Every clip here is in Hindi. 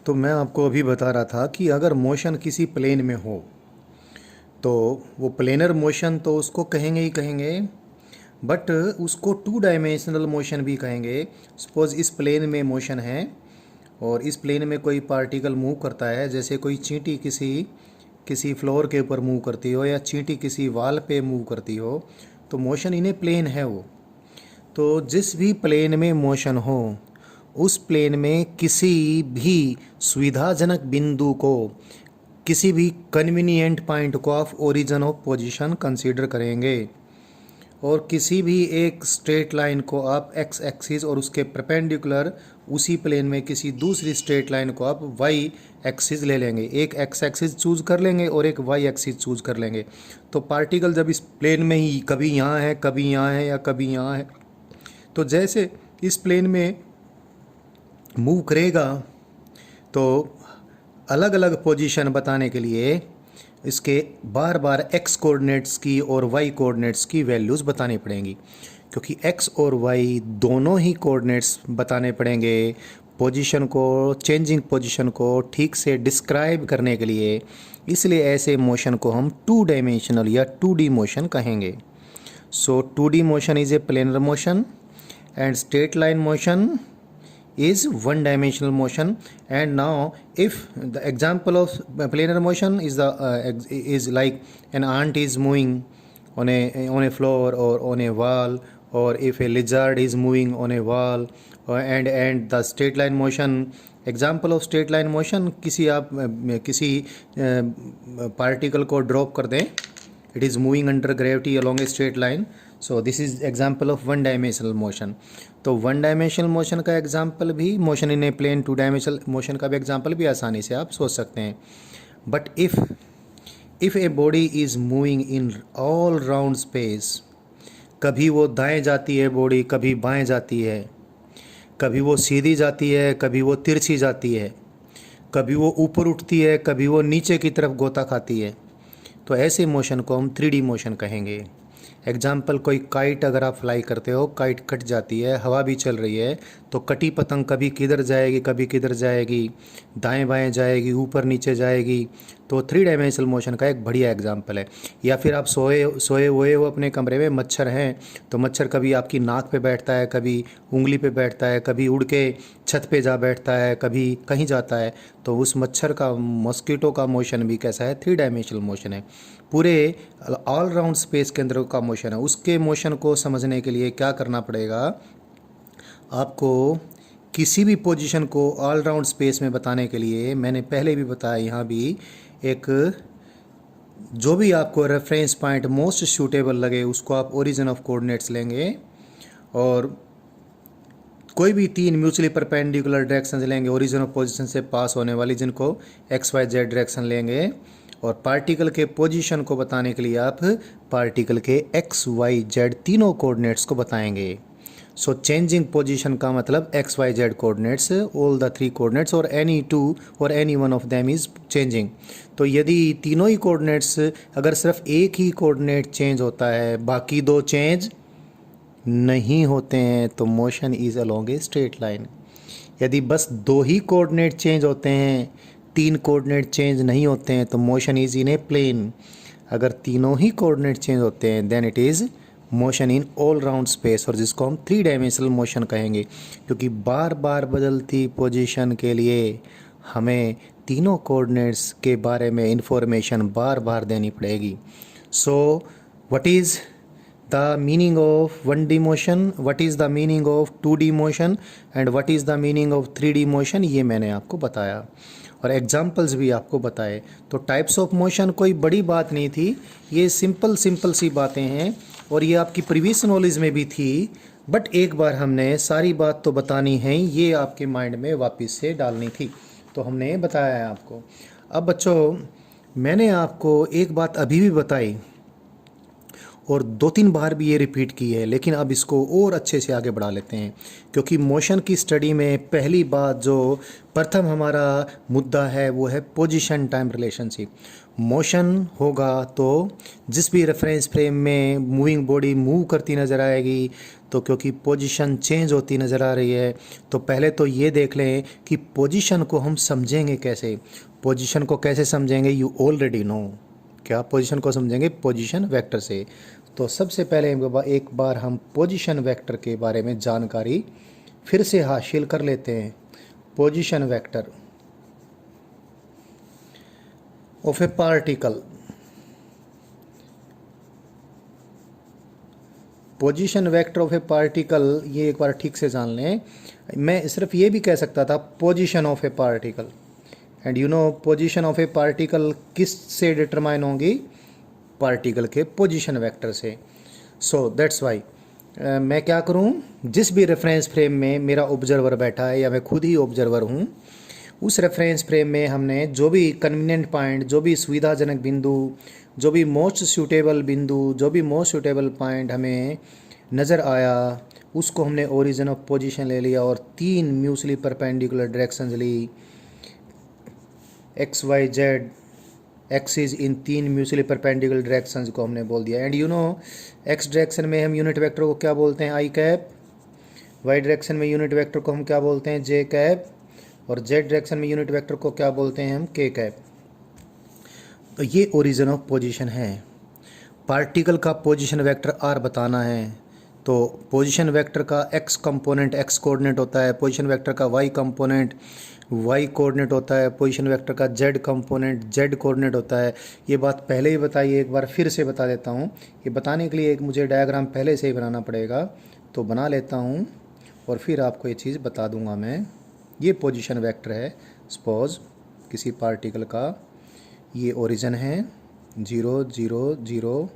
तो मैं आपको अभी बता रहा था कि अगर मोशन किसी प्लेन में हो तो वो प्लेनर मोशन तो उसको कहेंगे ही कहेंगे, बट उसको टू डायमेंशनल मोशन भी कहेंगे। सपोज इस प्लेन में मोशन है और इस प्लेन में कोई पार्टिकल मूव करता है, जैसे कोई चींटी किसी किसी फ्लोर के ऊपर मूव करती हो या चींटी किसी वाल पे मूव करती हो, तो मोशन इन ए प्लेन है वो। तो जिस भी प्लेन में मोशन हो उस प्लेन में किसी भी सुविधाजनक बिंदु को, किसी भी कन्वीनियंट पॉइंट को आप ओरिजिन ऑफ पोजीशन कंसीडर करेंगे, और किसी भी एक स्ट्रेट लाइन को आप एक्स एक्सिस और उसके परपेंडिकुलर उसी प्लेन में किसी दूसरी स्ट्रेट लाइन को आप वाई एक्सिस ले लेंगे। एक एक्स एक्सिस चूज कर लेंगे और एक वाई एक्सिस चूज कर लेंगे। तो पार्टिकल जब इस प्लेन में ही कभी यहाँ है, कभी यहाँ है या कभी यहाँ है, तो जैसे इस प्लेन में मूव करेगा तो अलग अलग पोजीशन बताने के लिए इसके बार बार एक्स कोऑर्डिनेट्स की और वाई कोऑर्डिनेट्स की वैल्यूज़ बतानी पड़ेंगी, क्योंकि एक्स और वाई दोनों ही कोऑर्डिनेट्स बताने पड़ेंगे पोजीशन को, चेंजिंग पोजीशन को ठीक से डिस्क्राइब करने के लिए। इसलिए ऐसे मोशन को हम टू डायमेंशनल या 2D मोशन कहेंगे। सो 2D motion is a planar motion and straight line motion is one dimensional motion. And now if the example of planar motion is the is like an ant is moving on a floor or on a wall, or if a lizard is moving on a wall, and the straight line motion, example of straight line motion, किसी आप किसी पार्टिकल को ड्रॉप कर दें, it is moving under gravity along a straight line. So this is example of one dimensional motion. तो वन डायमेंशनल मोशन का एग्जाम्पल भी, motion in a plane two dimensional motion का भी एग्जाम्पल भी आसानी से आप सोच सकते हैं। But if a body is moving in all round space, कभी वो दाएं जाती है बॉडी, कभी बाएं जाती है, कभी वो सीधी जाती है, कभी वो तिरछी जाती है, कभी वो ऊपर उठती है, कभी वो नीचे की तरफ गोता खाती है, तो ऐसे मोशन को हम 3D मोशन कहेंगे। एग्जाम्पल, कोई काइट अगर आप फ्लाई करते हो, काइट कट जाती है, हवा भी चल रही है, तो कटी पतंग कभी किधर जाएगी, कभी किधर जाएगी, दाएं बाएं जाएगी, ऊपर नीचे जाएगी, तो 3 डायमेंशनल मोशन का एक बढ़िया एग्जाम्पल है। या फिर आप सोए हुए हो अपने कमरे में, मच्छर हैं, तो मच्छर कभी आपकी नाक पे बैठता है, कभी उंगली पे बैठता है, कभी उड़ के छत पे जा बैठता है, कभी कहीं जाता है, तो उस मच्छर का, मॉस्किटो का मोशन भी कैसा है, 3 डायमेंशनल मोशन है। पूरे ऑल राउंड स्पेस के अंदर का मोशन है। उसके मोशन को समझने के लिए क्या करना पड़ेगा आपको, किसी भी पोजीशन को ऑल राउंड स्पेस में बताने के लिए, मैंने पहले भी बताया, यहाँ भी एक जो भी आपको रेफरेंस पॉइंट मोस्ट सूटेबल लगे उसको आप ओरिजिन ऑफ कोऑर्डिनेट्स लेंगे, और कोई भी 3 म्यूचुअली परपेंडिकुलर डायरेक्शन लेंगे ओरिजिन ऑफ पोजीशन से पास होने वाली, जिनको एक्स वाई जेड डायरेक्शन लेंगे, और पार्टिकल के पोजीशन को बताने के लिए आप पार्टिकल के एक्स वाई जेड तीनों कोऑर्डिनेट्स को बताएंगे। सो चेंजिंग पोजीशन का मतलब X Y Z coordinates, all the 3 coordinates, और एनी 2 और any one of them is changing. तो यदि तीनों ही कोऑर्डिनेट्स, अगर सिर्फ एक ही कोऑर्डिनेट चेंज होता है, बाकी 2 चेंज नहीं होते हैं, तो motion is along a straight line. यदि बस 2 ही कोऑर्डिनेट चेंज होते हैं, 3 कोऑर्डिनेट चेंज नहीं होते हैं, तो motion is in a plane. अगर तीनों ही कोऑर्डिनेट चेंज होते हैं, then it is motion in all round space, और जिसको हम 3 डायमेंशनल मोशन कहेंगे, क्योंकि बार बार बदलती पोजीशन के लिए हमें तीनों कोऑर्डिनेट्स के बारे में इंफॉर्मेशन बार बार देनी पड़ेगी। So what is the meaning of 1D motion, what is the meaning of 2D motion, and what is the meaning of 3D motion, ये मैंने आपको बताया और एग्जाम्पल्स भी आपको बताए। तो टाइप्स ऑफ मोशन कोई बड़ी बात नहीं थी, ये सिंपल सी बातें हैं, और ये आपकी प्रीवियस नॉलेज में भी थी, बट एक बार हमने सारी बात तो बतानी है, ये आपके माइंड में वापस से डालनी थी, तो हमने बताया है आपको। अब बच्चों, मैंने आपको एक बात अभी भी बताई, और 2-3 बार भी ये रिपीट की है, लेकिन अब इसको और अच्छे से आगे बढ़ा लेते हैं, क्योंकि मोशन की स्टडी में पहली बात जो प्रथम हमारा मुद्दा है वो है पोजीशन टाइम रिलेशनशिप। मोशन होगा तो जिस भी रेफरेंस फ्रेम में मूविंग बॉडी मूव करती नज़र आएगी, तो क्योंकि पोजीशन चेंज होती नज़र आ रही है, तो पहले तो ये देख लें कि पोजीशन को हम समझेंगे कैसे। पोजीशन को कैसे समझेंगे, यू ऑलरेडी नो। क्या पोजीशन को समझेंगे? पोजीशन वेक्टर से। तो सबसे पहले एक बार हम पोजीशन वेक्टर के बारे में जानकारी फिर से हासिल कर लेते हैं। Position vector of A particle, position vector of A particle, ये एक बार ठीक से जान लें। मैं सिर्फ ये भी कह सकता था position of A particle, and you know position of A particle किस से डिटरमाइन होंगी? पार्टिकल के पोजीशन वेक्टर से। सो दैट्स वाई मैं क्या करूं, जिस भी रेफरेंस फ्रेम में मेरा ऑब्जर्वर बैठा है या मैं खुद ही ऑब्जर्वर हूं, उस रेफरेंस फ्रेम में हमने जो भी कन्वीनियंट पॉइंट, जो भी सुविधाजनक बिंदु, जो भी मोस्ट सूटेबल बिंदु, जो भी मोस्ट सूटेबल पॉइंट हमें नज़र आया, उसको हमने ओरिजिन ऑफ पोजीशन ले लिया और 3 म्यूचुअली परपेंडिकुलर डायरेक्शंस ली, एक्स वाई जेड एक्सिस, इन 3 म्यूचुअली परपेंडिकुलर डायरेक्शंस को हमने बोल दिया। And you know x direction में हम यूनिट वेक्टर को क्या बोलते हैं? आई कैप। वाई डायरेक्शन में यूनिट वेक्टर को हम क्या बोलते हैं? जे कैप। और जेड डायरेक्शन में यूनिट वेक्टर को क्या बोलते हैं हम? के कैप। तो ये ओरिजिन ऑफ पोजीशन है। पार्टिकल का पोजीशन वेक्टर आर बताना है, तो पोजीशन वेक्टर का एक्स कंपोनेंट एक्स कोऑर्डिनेट होता है, पोजीशन वेक्टर का वाई कंपोनेंट वाई कोऑर्डिनेट होता है, पोजीशन वेक्टर का जेड कंपोनेंट जेड कोऑर्डिनेट होता है। ये बात पहले ही बताई, एक बार फिर से बता देता हूँ। ये बताने के लिए एक मुझे डायग्राम पहले से ही बनाना पड़ेगा, तो बना लेता हूँ और फिर आपको ये चीज़ बता दूँगा मैं। ये पोजीशन वेक्टर है, सपोज किसी पार्टिकल का, ये ओरिजिन है 0 0 0,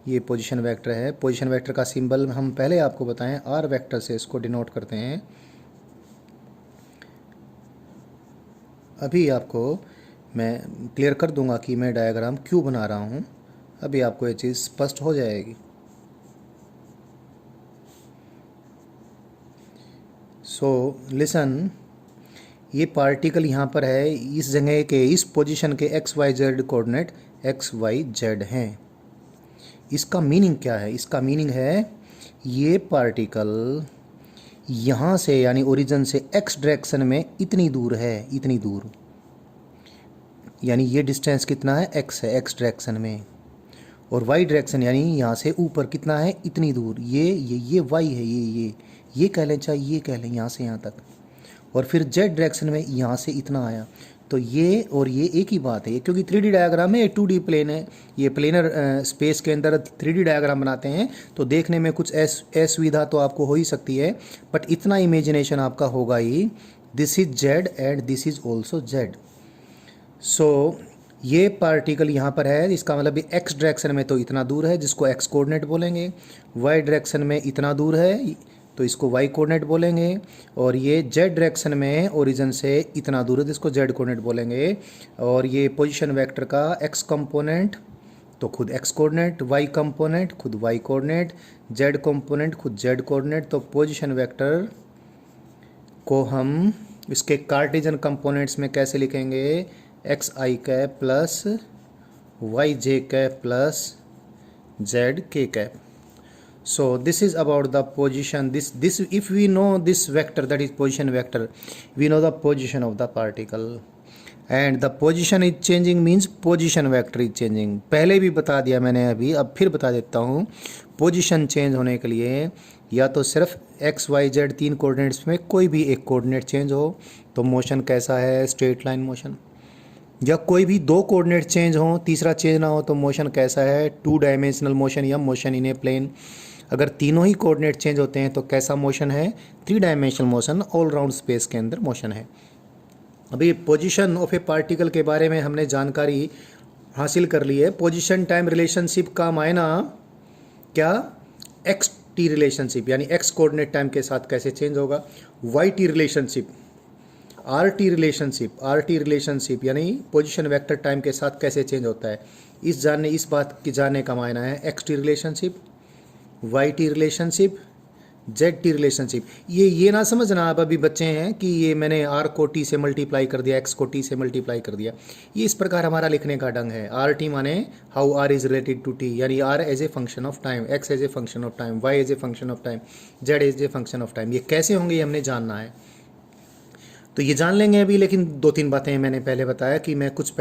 ये पोजीशन वेक्टर है। पोजीशन वेक्टर का सिंबल हम पहले आपको बताएं, आर वेक्टर से इसको डिनोट करते हैं। अभी आपको मैं क्लियर कर दूंगा कि मैं डायग्राम क्यों बना रहा हूं, अभी आपको ये चीज़ स्पष्ट हो जाएगी। सो लिसन, ये पार्टिकल यहाँ पर है, इस जगह के इस पोजीशन के X Y Z coordinate X Y Z हैं। इसका मीनिंग क्या है? इसका मीनिंग है ये पार्टिकल यहाँ से यानी ओरिजिन से एक्स डायरेक्शन में इतनी दूर है, इतनी दूर, यानी ये डिस्टेंस कितना है? एक्स है एक्स डायरेक्शन में, और वाई डायरेक्शन यानी यहाँ से ऊपर कितना है? इतनी दूर। ये वाई है, ये कह लें, चाहे ये कह लें, यहाँ से यहाँ तक। और फिर जेड डायरेक्शन में यहाँ से इतना आया, तो ये और ये एक ही बात है। क्योंकि 3D डायग्राम है, ये 2D प्लेन है, ये प्लेनर स्पेस के अंदर 3D डायग्राम बनाते हैं, तो देखने में कुछ असुविधा तो आपको हो ही सकती है, बट इतना इमेजिनेशन आपका होगा ही। This is Z and this is also Z. So ये पार्टिकल यहाँ पर है, इसका मतलब एक्स डायरेक्शन में तो इतना दूर है, जिसको एक्स कोऑर्डिनेट बोलेंगे। वाई डायरेक्शन में इतना दूर है, तो इसको वाई कोऑर्डिनेट बोलेंगे। और ये जेड डायरेक्शन में ओरिजिन से इतना दूर है, जिसको जेड कोऑर्डिनेट बोलेंगे। और ये पोजीशन वेक्टर का एक्स कंपोनेंट तो खुद एक्स कोऑर्डिनेट, वाई कंपोनेंट खुद वाई कोऑर्डिनेट, जेड कंपोनेंट खुद जेड कोऑर्डिनेट। तो पोजीशन वेक्टर को हम इसके कार्टेशियन कंपोनेंट्स में कैसे लिखेंगे? एक्स आई कैप प्लस वाई जे कैप प्लस जेड के cap. So this is about the position. This if we know this vector, that is position vector, we know the position of the particle, and the position is changing means position vector is changing. पहले भी बता दिया मैंने अभी, अब फिर बता देता हूँ। पोजीशन चेंज होने के लिए या तो सिर्फ एक्स वाई जेड 3 कोऑर्डिनेट्स में कोई भी एक कोऑर्डिनेट चेंज हो तो मोशन कैसा है? Straight line motion. या कोई भी 2 कोऑर्डिनेट चेंज हो, तीसरा चेंज ना हो, तो मोशन कैसा है? 2 डायमेंशनल मोशन या मोशन इन ए प्लेन। अगर तीनों ही कोऑर्डिनेट चेंज होते हैं तो कैसा मोशन है? 3 dimensional motion, all round space के अंदर मोशन है। अभी पोजीशन ऑफ ए पार्टिकल के बारे में हमने जानकारी हासिल कर ली है। पोजीशन टाइम रिलेशनशिप का मायना क्या? एक्स टी रिलेशनशिप, यानी एक्स कोऑर्डिनेट टाइम के साथ कैसे चेंज होगा। Y T relationship, R T relationship यानी पोजीशन वेक्टर टाइम के साथ कैसे चेंज होता है, इस बात की जानने का मायना है X T relationship, Y T relationship, Z T relationship. ये ना समझना आप अभी बच्चे हैं कि ये मैंने आर को टी से मल्टीप्लाई कर दिया, एक्स को टी से मल्टीप्लाई कर दिया। ये इस प्रकार हमारा लिखने का ढंग है। आर टी माने how R is related to T, यानी R as a function of time, X as a function of time, Y as a function of time, Z as a function of time. ये कैसे होंगे ये हमने जानना है, तो ये जान लेंगे अभी। लेकिन 2-3 बातें मैंने पहले बताया कि मैं कुछ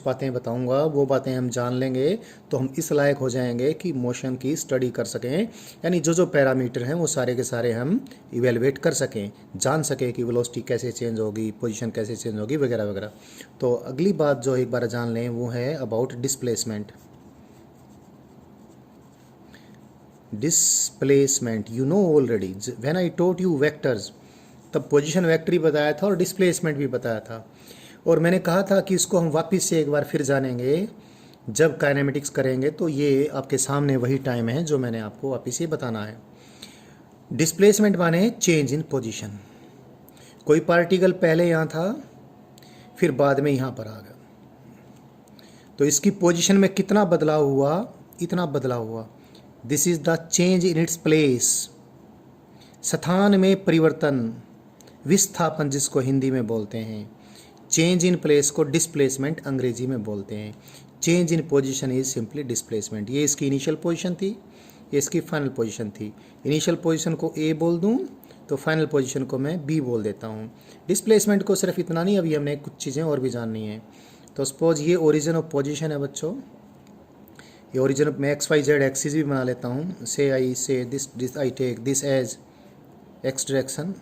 बातें बताऊंगा, वो बातें हम जान लेंगे तो हम इस लायक हो जाएंगे कि मोशन की स्टडी कर सकें, यानी जो पैरामीटर हैं वो सारे के सारे हम इवेलुएट कर सकें, जान सकें कि वेलोसिटी कैसे चेंज होगी, पोजीशन कैसे चेंज होगी, वगैरह वगैरह। तो अगली बात जो एक बार जान लें वो है about displacement. Displacement you know already, when I taught you vectors तब पोजीशन वेक्टर ही बताया था और डिस्प्लेसमेंट भी बताया था। और मैंने कहा था कि इसको हम वापस से एक बार फिर जानेंगे जब काइनेमेटिक्स करेंगे, तो ये आपके सामने वही टाइम है जो मैंने आपको वापस से बताना है। डिस्प्लेसमेंट माने चेंज इन पोजीशन। कोई पार्टिकल पहले यहाँ था, फिर बाद में यहाँ पर आ गया, तो इसकी पोजीशन में कितना बदलाव हुआ, इतना बदलाव हुआ। This is the change in its place. स्थान में परिवर्तन, विस्थापन जिसको हिंदी में बोलते हैं। चेंज इन प्लेस को डिस्प्लेसमेंट अंग्रेजी में बोलते हैं। Change in position is simply displacement. ये इसकी इनिशियल पोजीशन थी, ये इसकी फाइनल पोजीशन थी। इनिशियल पोजीशन को ए बोल दूं तो फाइनल पोजीशन को मैं बी बोल देता हूँ। डिस्प्लेसमेंट को सिर्फ इतना नहीं, अभी हमने कुछ चीज़ें और भी जाननी है। तो सपोज ये ओरिजिन ऑफ पोजीशन है बच्चों, ये ओरिजिन ऑफ, मैं एक्स वाई जेड एक्सिस भी बना लेता हूँ। Say I this I take this as X direction,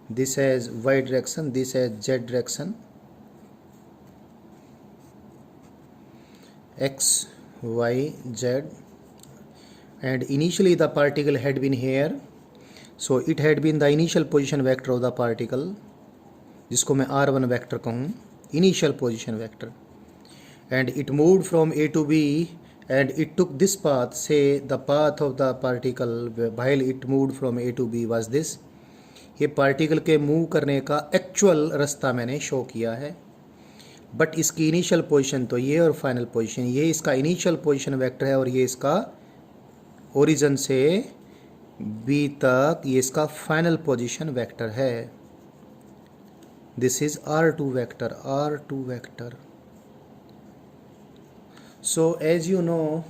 this as y direction, this as z direction, x y z, and initially the particle had been here, so it had been the initial position vector of the particle, जिसको मैं r1 vector कहूँ, initial position vector, and it moved from a to b and it took this path. Say the path of the particle while it moved from a to b was this. ये पार्टिकल के मूव करने का एक्चुअल रास्ता मैंने शो किया है, बट इसकी इनिशियल पोजीशन तो ये और फाइनल पोजीशन ये, इसका इनिशियल पोजीशन वेक्टर है और ये इसका ओरिजिन से बी तक ये इसका फाइनल पोजीशन वेक्टर है। This is R2 vector, R2 vector. So as you know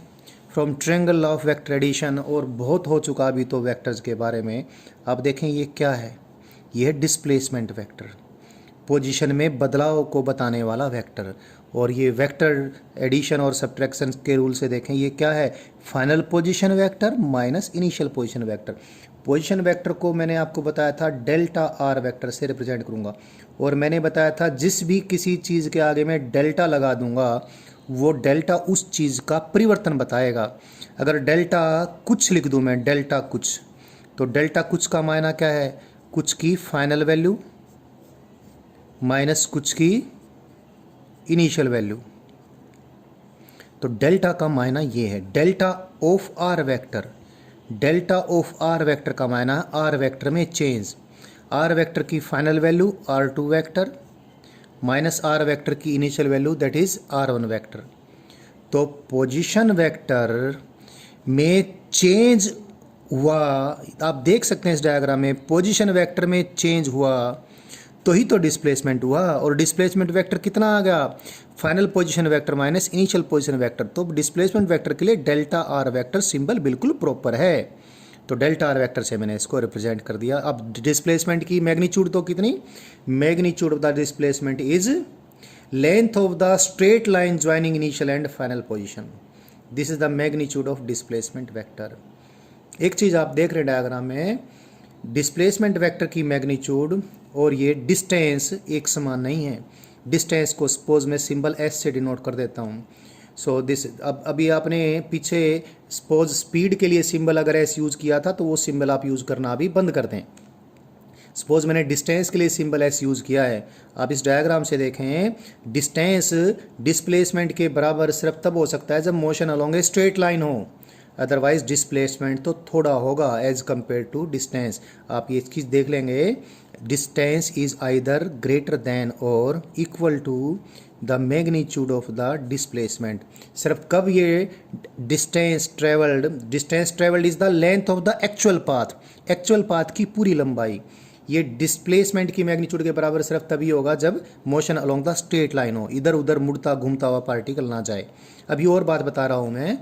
from triangle law of vector addition, और बहुत हो चुका अभी तो वेक्टर्स के बारे में। आप देखें ये क्या है, ये है डिस्प्लेसमेंट वेक्टर, पोजीशन में बदलाव को बताने वाला वेक्टर। और ये वेक्टर एडिशन और सब्ट्रैक्शन के रूल से देखें ये क्या है, final position vector minus initial position vector. Position vector को मैंने आपको बताया था डेल्टा आर वेक्टर से रिप्रेजेंट करूँगा, और मैंने बताया था जिस भी किसी चीज़ के आगे मैं डेल्टा लगा दूंगा वो डेल्टा उस चीज़ का परिवर्तन बताएगा। अगर डेल्टा कुछ लिख दूं मैं, डेल्टा कुछ, तो डेल्टा कुछ का मायना क्या है, कुछ की फाइनल वैल्यू माइनस कुछ की इनिशियल वैल्यू। तो डेल्टा का मायना ये है, delta of R vector. Delta of R vector का मायना आर वेक्टर में चेंज, आर वेक्टर की final value R2 vector minus R vector की initial value that is R1 vector. तो पोजीशन वेक्टर में चेंज हुआ, आप देख सकते हैं इस डायग्राम में, पोजीशन वेक्टर में चेंज हुआ तो ही तो डिस्प्लेसमेंट हुआ। और डिस्प्लेसमेंट वेक्टर कितना आ गया, final position vector minus initial position vector. तो डिस्प्लेसमेंट वेक्टर के लिए डेल्टा आर वेक्टर सिंबल बिल्कुल प्रॉपर है। तो डेल्टा आर वेक्टर से मैंने इसको रिप्रेजेंट कर दिया। अब डिस्प्लेसमेंट की मैग्नीट्यूड तो कितनी, magnitude of the displacement is length of the straight line joining initial and final position. This is the magnitude of displacement vector. एक चीज़ आप देख रहे हैं डायग्राम में, डिस्प्लेसमेंट वेक्टर की मैग्नीट्यूड और ये डिस्टेंस एक समान नहीं है। डिस्टेंस को सपोज मैं सिंबल एस से डिनोट कर देता हूँ। सो दिस, अब अभी आपने पीछे सपोज स्पीड के लिए सिंबल अगर एस यूज़ किया था तो वो सिंबल आप यूज़ करना अभी बंद कर दें। सपोज मैंने डिस्टेंस के लिए सिंबल एस यूज़ किया है। आप इस डायग्राम से देखें, डिस्टेंस डिस्प्लेसमेंट के बराबर सिर्फ तब हो सकता है जब motion along a straight line हो। अदरवाइज डिस्प्लेसमेंट तो थोड़ा होगा एज कंपेयर टू डिस्टेंस। आप ये चीज़ देख लेंगे, distance is either greater than और equal to the magnitude of the displacement. सिर्फ कब ये distance travelled is the length of the actual path की पूरी लंबाई। ये डिस्प्लेसमेंट की मैग्नीट्यूड के बराबर सिर्फ तभी होगा जब motion along the straight line हो, इधर उधर मुड़ता घूमता हुआ पार्टिकल ना जाए। अभी और बात बता रहा हूँ मैं